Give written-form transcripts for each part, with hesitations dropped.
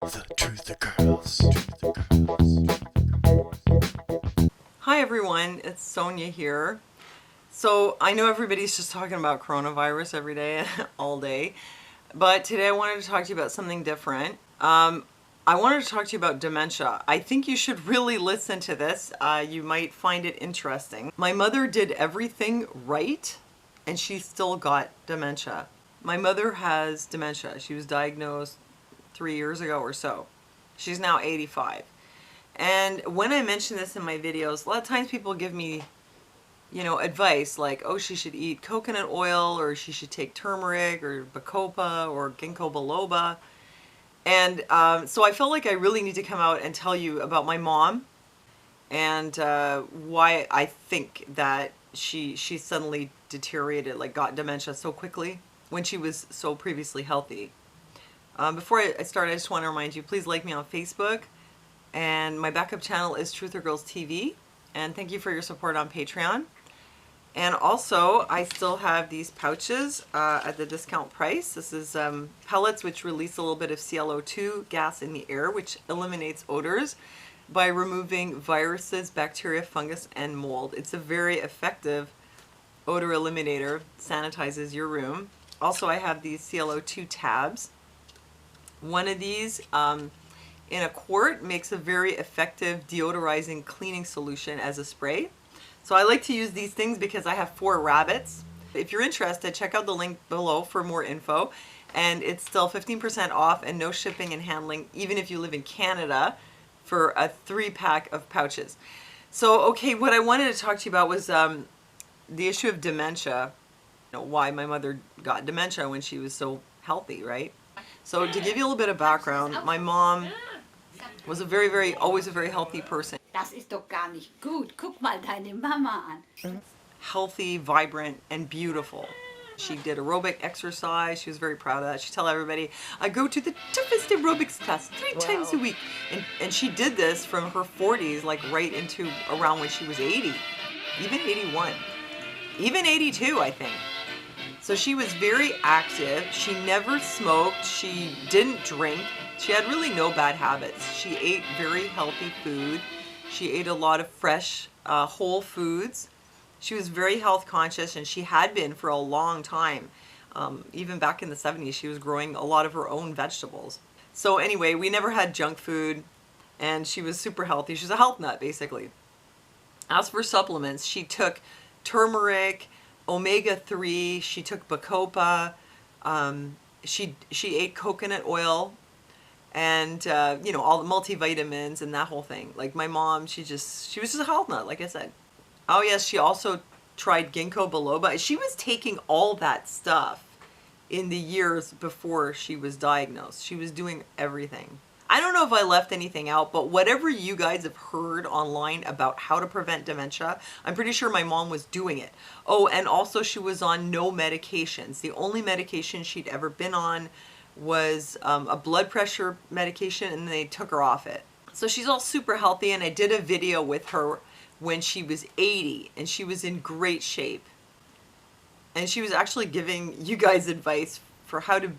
The Truth Girls. Hi everyone, it's Sonia here. So I know everybody's just talking about coronavirus every day, all day, but today I wanted to talk to you about something different. I wanted to talk to you about dementia. I think you should really listen to this. You might find it interesting. My mother did everything right and she still got dementia. My mother has dementia. She was diagnosed 3 years ago or so. She's now 85. And when I mention this in my videos, a lot of times people give me, advice like, oh, she should eat coconut oil, or she should take turmeric or bacopa or ginkgo biloba. And so I felt like I really need to come out and tell you about my mom and why I think that she suddenly deteriorated, like got dementia so quickly when she was so previously healthy. Before I start, I just want to remind you, please like me on Facebook. And my backup channel is Truther Girls TV. And thank you for your support on Patreon. And also, I still have these pouches at the discount price. This is pellets which release a little bit of ClO2 gas in the air, which eliminates odors by removing viruses, bacteria, fungus, and mold. It's a very effective odor eliminator, sanitizes your room. Also, I have these ClO2 tabs. One of these in a quart makes a very effective deodorizing cleaning solution as a spray. So I like to use these things because I have 4 rabbits. If you're interested, check out the link below for more info. And it's still 15% off and no shipping and handling, even if you live in Canada, for a 3-pack of pouches. So, okay, what I wanted to talk to you about was the issue of dementia. Why my mother got dementia when she was so healthy, right? So to give you a little bit of background, my mom was always a very healthy person. Das ist doch gar nicht gut. Guck mal deine Mama an. Healthy, vibrant, and beautiful. She did aerobic exercise. She was very proud of that. She'd tell everybody, I go to the toughest aerobics class 3 times a week. And she did this from her 40s, like right into around when she was 80, even 81, even 82, I think. So she was very active. She never smoked. She didn't drink. She had really no bad habits. She ate very healthy food. She ate a lot of fresh, whole foods. She was very health conscious, and she had been for a long time. Even back in the 70s, she was growing a lot of her own vegetables. So anyway, we never had junk food, and she was super healthy. She was a health nut, basically. As for supplements, she took turmeric, omega-3, she took bacopa, she ate coconut oil, and all the multivitamins and that whole thing. Like my mom, she was just a health nut, like I said. Oh yes, she also tried ginkgo biloba. She was taking all that stuff in the years before she was diagnosed. She was doing everything. I don't know if I left anything out, but whatever you guys have heard online about how to prevent dementia, I'm pretty sure my mom was doing it. Oh, and also she was on no medications. The only medication she'd ever been on was a blood pressure medication, and they took her off it. So she's all super healthy, and I did a video with her when she was 80, and she was in great shape. And she was actually giving you guys advice for how to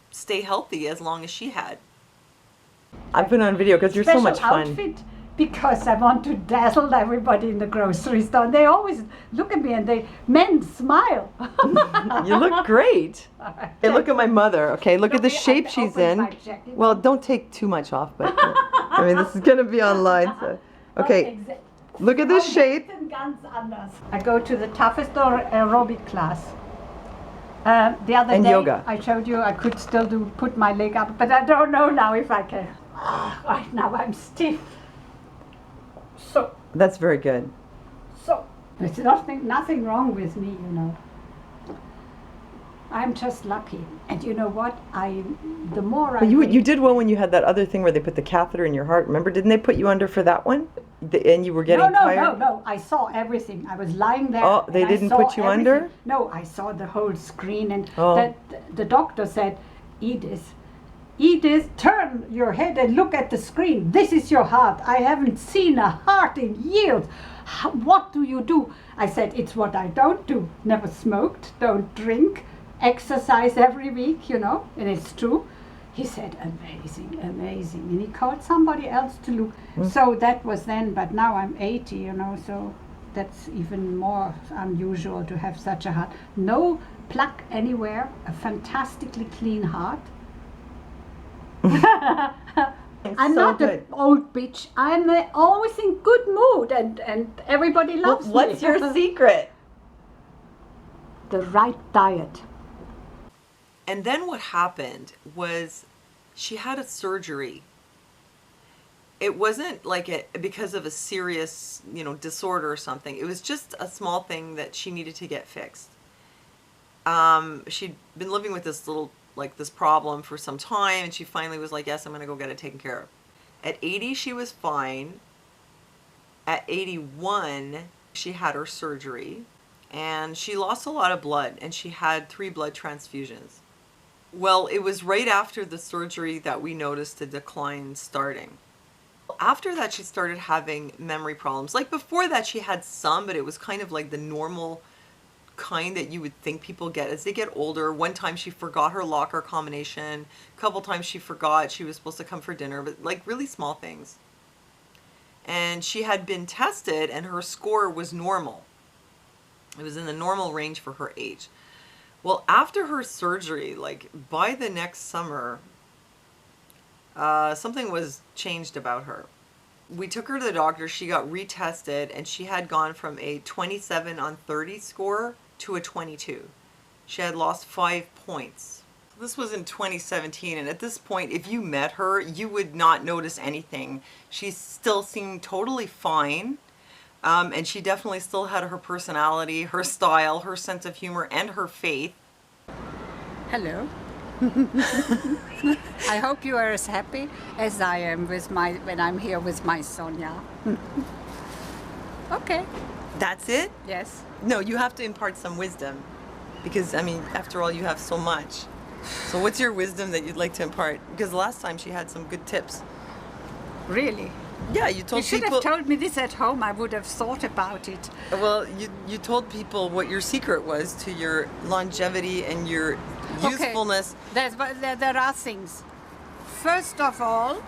stay healthy as long as she had. I put on video because you're so much fun. Outfit because I want to dazzle everybody in the grocery store. They always look at me and men smile. You look great. Hey, look at my mother. Okay, look at the shape she's in. Well, don't take too much off, but I mean, this is going to be online. So. Okay, look at this shape. I go to the toughest aerobic class. The other day, yoga. I showed you I could still put my leg up, but I don't know now if I can. Right now I'm stiff. So. That's very good. So. There's nothing wrong with me, I'm just lucky. And you know what? The more I... You did well when you had that other thing where they put the catheter in your heart. Remember, didn't they put you under for that one? And you were getting tired? No. I saw everything. I was lying there. Oh, they didn't put you under? No, I saw the whole screen. And oh. the doctor said, Edith, turn your head and look at the screen. This is your heart. I haven't seen a heart in years. What do you do? I said, it's what I don't do. Never smoked, don't drink, exercise every week, and it's true. He said, amazing, amazing. And he called somebody else to look. So that was then, but now I'm 80, you know, so that's even more unusual to have such a heart. No plaque anywhere, a fantastically clean heart. I'm so not good. an old bitch. I'm always in good mood, and everybody loves me. What's your secret? The right diet. And then what happened was she had a surgery. It wasn't like because of a serious, disorder or something. It was just a small thing that she needed to get fixed. She'd been living with this problem for some time, and she finally was like, yes, I'm going to go get it taken care of. At 80, she was fine. At 81, she had her surgery, and she lost a lot of blood, and she had 3 blood transfusions. Well, it was right after the surgery that we noticed the decline starting. After that, she started having memory problems. Like before that, she had some, but it was kind of like the normal kind that you would think people get as they get older. One time she forgot her locker combination. A couple times she forgot she was supposed to come for dinner, but like really small things. And she had been tested and her score was normal. It was in the normal range for her age. Well, after her surgery, like by the next summer, something was changed about her. We took her to the doctor, she got retested, and she had gone from a 27 on 30 score to a 22. She had lost 5 points. This was in 2017, and at this point, if you met her, you would not notice anything. She still seemed totally fine, and she definitely still had her personality, her style, her sense of humor, and her faith. Hello. I hope you are as happy as I am when I'm here with my Sonia. Okay. That's it? Yes. No, you have to impart some wisdom, because, I mean, after all, you have so much. So what's your wisdom that you'd like to impart? Because last time she had some good tips. Really? Yeah, you told You should people... have told me this at home. I would have thought about it. Well, you told people what your secret was to your longevity and your usefulness. Okay. There are things. First of all,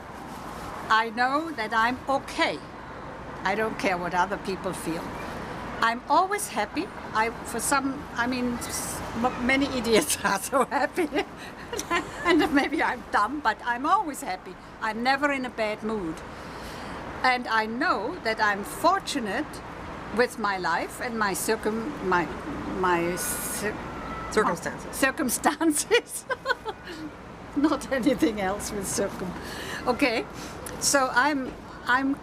I know that I'm okay. I don't care what other people feel. I'm always happy. Many idiots are so happy. And maybe I'm dumb, but I'm always happy. I'm never in a bad mood. And I know that I'm fortunate with my life and my circumstances. Not anything else with circum. Okay, so I'm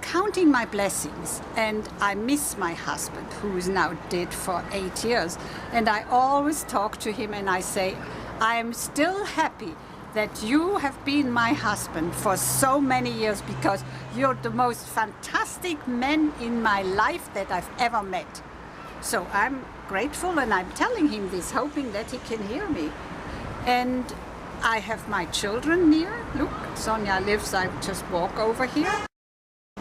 counting my blessings, and I miss my husband, who is now dead for 8 years. And I always talk to him and I say, I am still happy that you have been my husband for so many years, because you're the most fantastic man in my life that I've ever met. So I'm grateful, and I'm telling him this, hoping that he can hear me. And I have my children near. Look, Sonia lives, I just walk over here.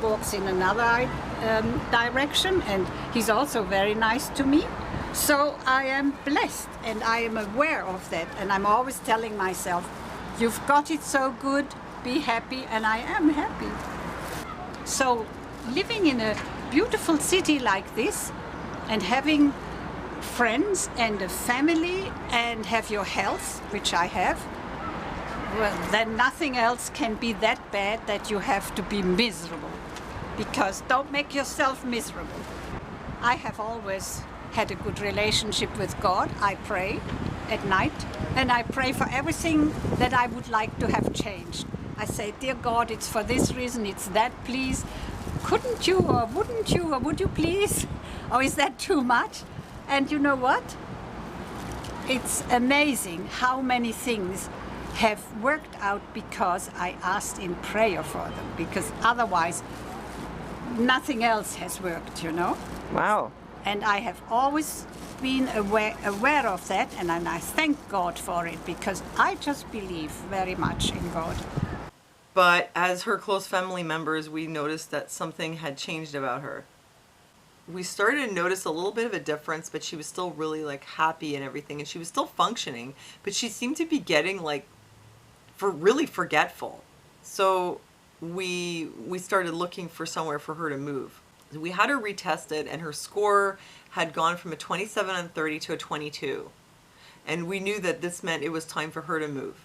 Walks in another direction, and he's also very nice to me. So I am blessed, and I am aware of that, and I'm always telling myself, you've got it so good, be happy, and I am happy. So living in a beautiful city like this, and having friends and a family, and have your health, which I have, well, then nothing else can be that bad that you have to be miserable. Because don't make yourself miserable. I have always had a good relationship with God. I pray at night, and I pray for everything that I would like to have changed. I say, dear God, it's for this reason, it's that, please. Couldn't you, or wouldn't you, or would you please? Or is that too much? And you know what? It's amazing how many things have worked out because I asked in prayer for them, because otherwise nothing else has worked, you know? Wow. And I have always been aware of that, and I thank God for it, because I just believe very much in God. But as her close family members, we noticed that something had changed about her. We started to notice a little bit of a difference, but she was still really like happy and everything, and she was still functioning, but she seemed to be getting like really forgetful. So we started looking for somewhere for her to move. We had her retested, and her score had gone from a 27 on 30 to a 22. And we knew that this meant it was time for her to move.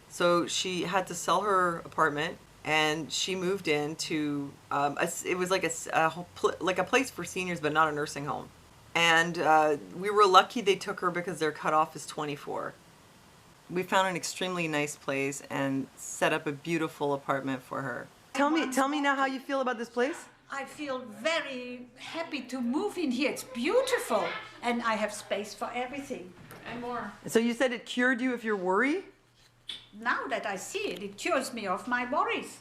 So she had to sell her apartment, and she moved into it was like a place for seniors, but not a nursing home. And we were lucky they took her because their cutoff is 24. We found an extremely nice place and set up a beautiful apartment for her. Tell me now how you feel about this place. I feel very happy to move in here. It's beautiful, and I have space for everything. And more. So you said it cured you of your worry? Now that I see it, it cures me of my worries.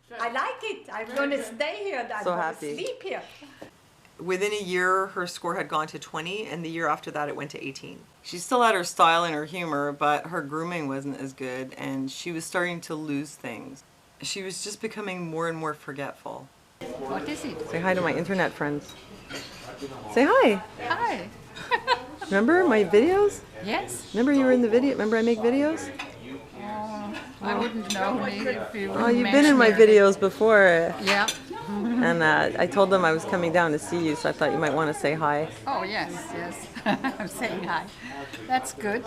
Good. I like it. I'm going to stay here. I'm So going to happy. sleep here. Within a year, her score had gone to 20, and the year after that, it went to 18. She still had her style and her humor, but her grooming wasn't as good, and she was starting to lose things. She was just becoming more and more forgetful. What is it? Say hi to my internet friends. Say hi. Hi. Remember my videos? Yes. Remember you were in the video? Remember I make videos? I wouldn't know if you. Oh, you've been in my videos before. Yeah. And I told them I was coming down to see you, so I thought you might want to say hi. Oh yes, yes. I'm saying hi. That's good.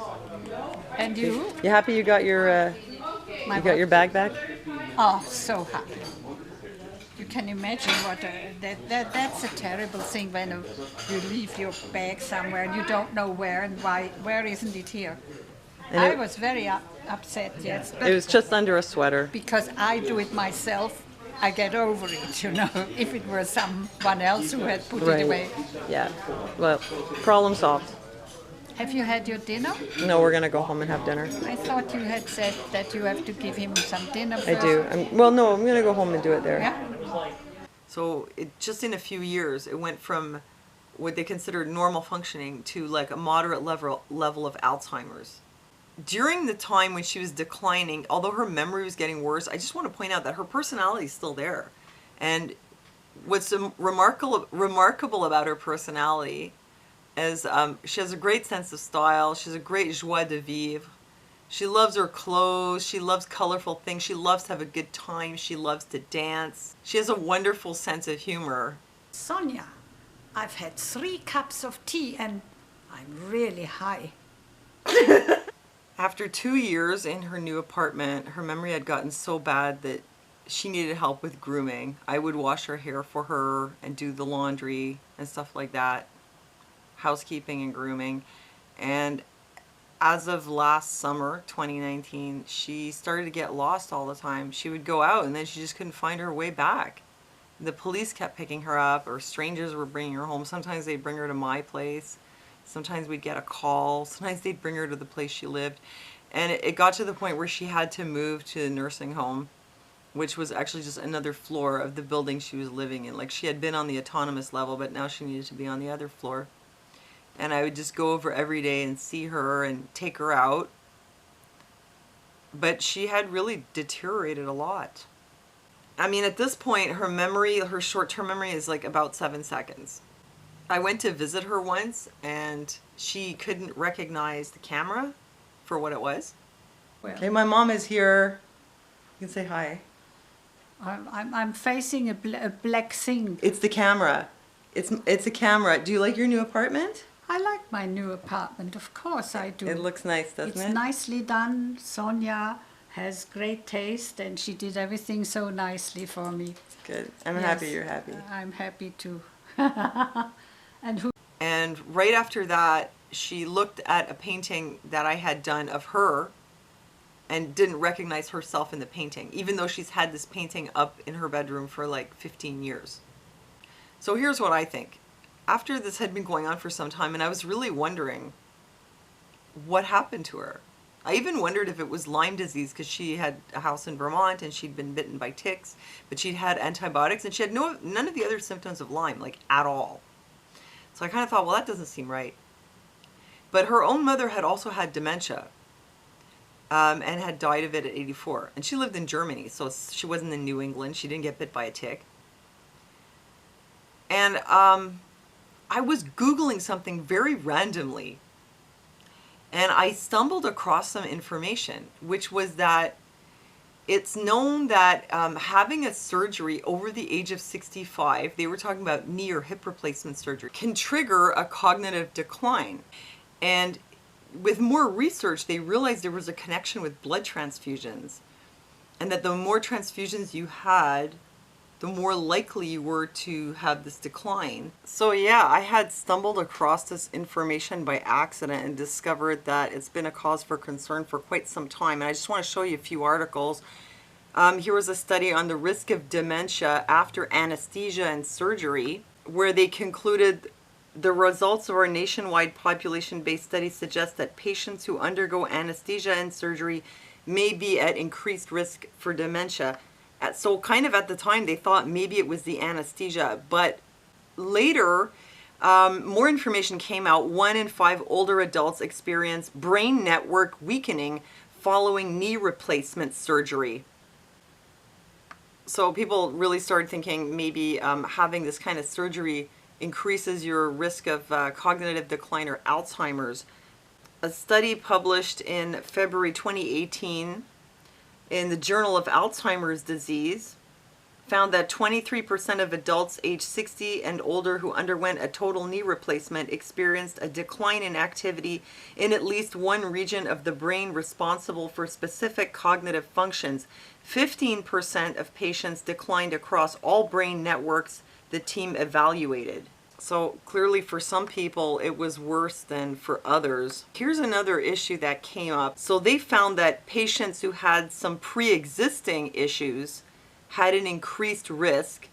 And you? You happy you got your bag back? Oh, so happy. You can imagine what that's a terrible thing when you leave your bag somewhere and you don't know where and why. Where isn't it here? And I was very upset, yes. It was just under a sweater. Because I do it myself, I get over it, you know. If it were someone else who had put it away. Yeah. Well, problem solved. Have you had your dinner? No, we're gonna go home and have dinner. I thought you had said that you have to give him some dinner first. I do. I'm gonna go home and do it there. Yeah. So just in a few years, it went from what they considered normal functioning to like a moderate level of Alzheimer's. During the time when she was declining, although her memory was getting worse, I just want to point out that her personality is still there. And what's remarkable about her personality is she has a great sense of style. She has a great joie de vivre. She loves her clothes. She loves colorful things. She loves to have a good time. She loves to dance. She has a wonderful sense of humor. Sonia, I've had 3 cups of tea and I'm really high. After 2 years in her new apartment, her memory had gotten so bad that she needed help with grooming. I would wash her hair for her and do the laundry and stuff like that. Housekeeping and grooming. And as of last summer, 2019, she started to get lost all the time. She would go out and then she just couldn't find her way back. The police kept picking her up, or strangers were bringing her home. Sometimes they'd bring her to my place. Sometimes we'd get a call. Sometimes they'd bring her to the place she lived. And it got to the point where she had to move to a nursing home, which was actually just another floor of the building she was living in. Like, she had been on the autonomous level, but now she needed to be on the other floor. And I would just go over every day and see her and take her out. But she had really deteriorated a lot. I mean, at this point, her memory, her short-term memory is like about 7 seconds. I went to visit her once, and she couldn't recognize the camera for what it was. Well, Okay, my mom is here. You can say hi. I'm facing a black thing. It's the camera. It's a camera. Do you like your new apartment? I like my new apartment, of course I do. It looks nice, doesn't It's it? nicely done. Sonia has great taste and she did everything so nicely for me. Good. I'm Yes, happy you're happy. I'm happy too. And right after that, she looked at a painting that I had done of her and didn't recognize herself in the painting, even though she's had this painting up in her bedroom for like 15 years. So here's what I think. After this had been going on for some time, and I was really wondering what happened to her. I even wondered if it was Lyme disease, because she had a house in Vermont and she'd been bitten by ticks, but she'd had antibiotics and she had none of the other symptoms of Lyme, like at all. So I kind of thought, well, that doesn't seem right. But her own mother had also had dementia and had died of it at 84. And she lived in Germany, so she wasn't in New England. She didn't get bit by a tick. And I was Googling something very randomly. And I stumbled across some information, which was that it's known that having a surgery over the age of 65, they were talking about knee or hip replacement surgery, can trigger a cognitive decline. And with more research, they realized there was a connection with blood transfusions, and that the more transfusions you had, the more likely you were to have this decline. So yeah, I had stumbled across this information by accident and discovered that it's been a cause for concern for quite some time. And I just want to show you a few articles. Here was a study on the risk of dementia after anesthesia and surgery, where they concluded the results of our nationwide population-based study suggest that patients who undergo anesthesia and surgery may be at increased risk for dementia. So kind of at the time they thought maybe it was the anesthesia, but later more information came out. 1 in 5 older adults experience brain network weakening following knee replacement surgery. So people really started thinking maybe having this kind of surgery increases your risk of cognitive decline or Alzheimer's. A study published in February 2018 in the Journal of Alzheimer's Disease found that 23% of adults aged 60 and older who underwent a total knee replacement experienced a decline in activity in at least one region of the brain responsible for specific cognitive functions. 15% of patients declined across all brain networks the team evaluated. So clearly for some people it was worse than for others. Here's another issue that came up. So they found that patients who had some pre-existing issues had an increased risk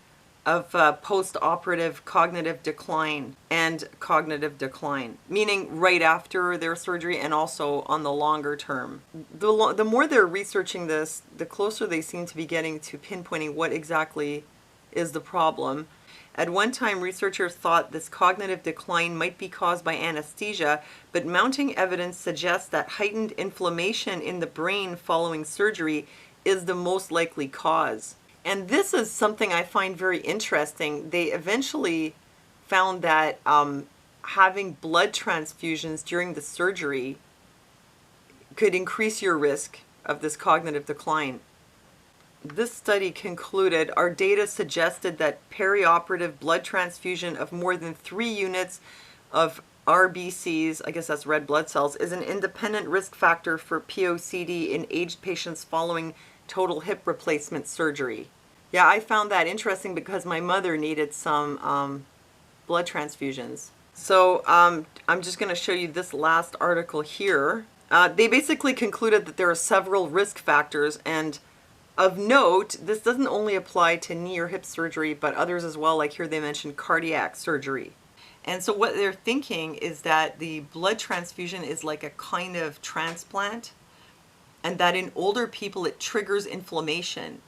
of post-operative cognitive decline and cognitive decline, meaning right after their surgery and also on the longer term. The more they're researching this, the closer they seem to be getting to pinpointing what exactly is the problem. At one time, researchers thought this cognitive decline might be caused by anesthesia, but mounting evidence suggests that heightened inflammation in the brain following surgery is the most likely cause. And this is something I find very interesting. They eventually found that having blood transfusions during the surgery could increase your risk of this cognitive decline. This study concluded our data suggested that perioperative blood transfusion of more than 3 units of RBCs, I guess that's red blood cells, is an independent risk factor for POCD in aged patients following total hip replacement surgery. Yeah, I found that interesting because my mother needed some blood transfusions. So I'm just going to show you this last article here. They basically concluded that there are several risk factors, and of note, this doesn't only apply to knee or hip surgery, but others as well, like here they mentioned cardiac surgery. And so what they're thinking is that the blood transfusion is like a kind of transplant, and that in older people it triggers inflammation.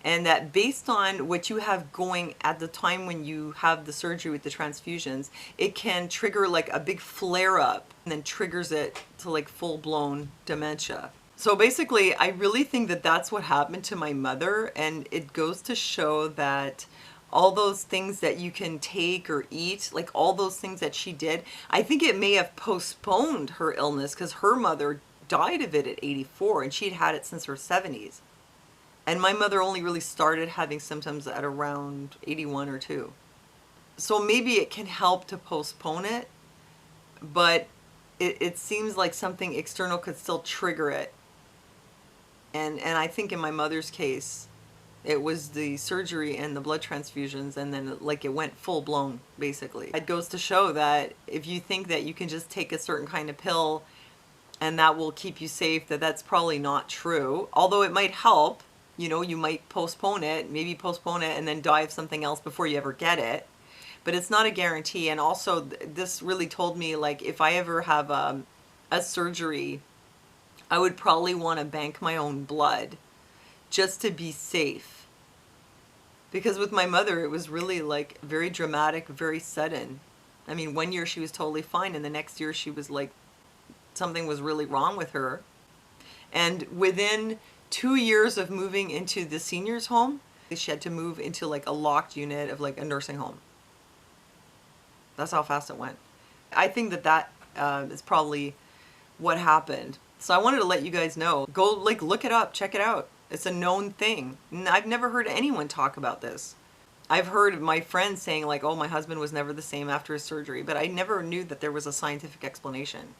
And that based on what you have going at the time when you have the surgery with the transfusions, it can trigger like a big flare up and then triggers it to like full-blown dementia. So basically, I really think that that's what happened to my mother, and it goes to show that all those things that you can take or eat, like all those things that she did, I think it may have postponed her illness because her mother died of it at 84 and she'd had it since her 70s. And my mother only really started having symptoms at around 81 or 2. So maybe it can help to postpone it, but it seems like something external could still trigger it. And I think in my mother's case, it was the surgery and the blood transfusions, and then like it went full blown, basically. It goes to show that if you think that you can just take a certain kind of pill and that will keep you safe, that's probably not true. Although it might help, you know, you might postpone it, maybe postpone it and then die of something else before you ever get it. But it's not a guarantee. And also this really told me, like, if I ever have a surgery, I would probably want to bank my own blood just to be safe. Because with my mother, it was really like very dramatic, very sudden. I mean, one year she was totally fine, and the next year she was like, something was really wrong with her. And within 2 years of moving into the seniors home, she had to move into like a locked unit of like a nursing home. That's how fast it went. I think that is probably what happened. So I wanted to let you guys know. Go like look it up, check it out. It's a known thing. I've never heard anyone talk about this. I've heard my friends saying like, oh, my husband was never the same after his surgery, but I never knew that there was a scientific explanation.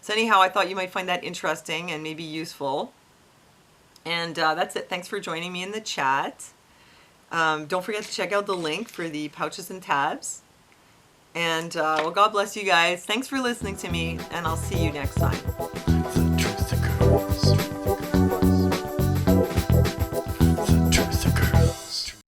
So anyhow, I thought you might find that interesting and maybe useful. And that's it. Thanks for joining me in the chat. Don't forget to check out the link for the pouches and tabs. And well, God bless you guys. Thanks for listening to me, and I'll see you next time. The truth occurs.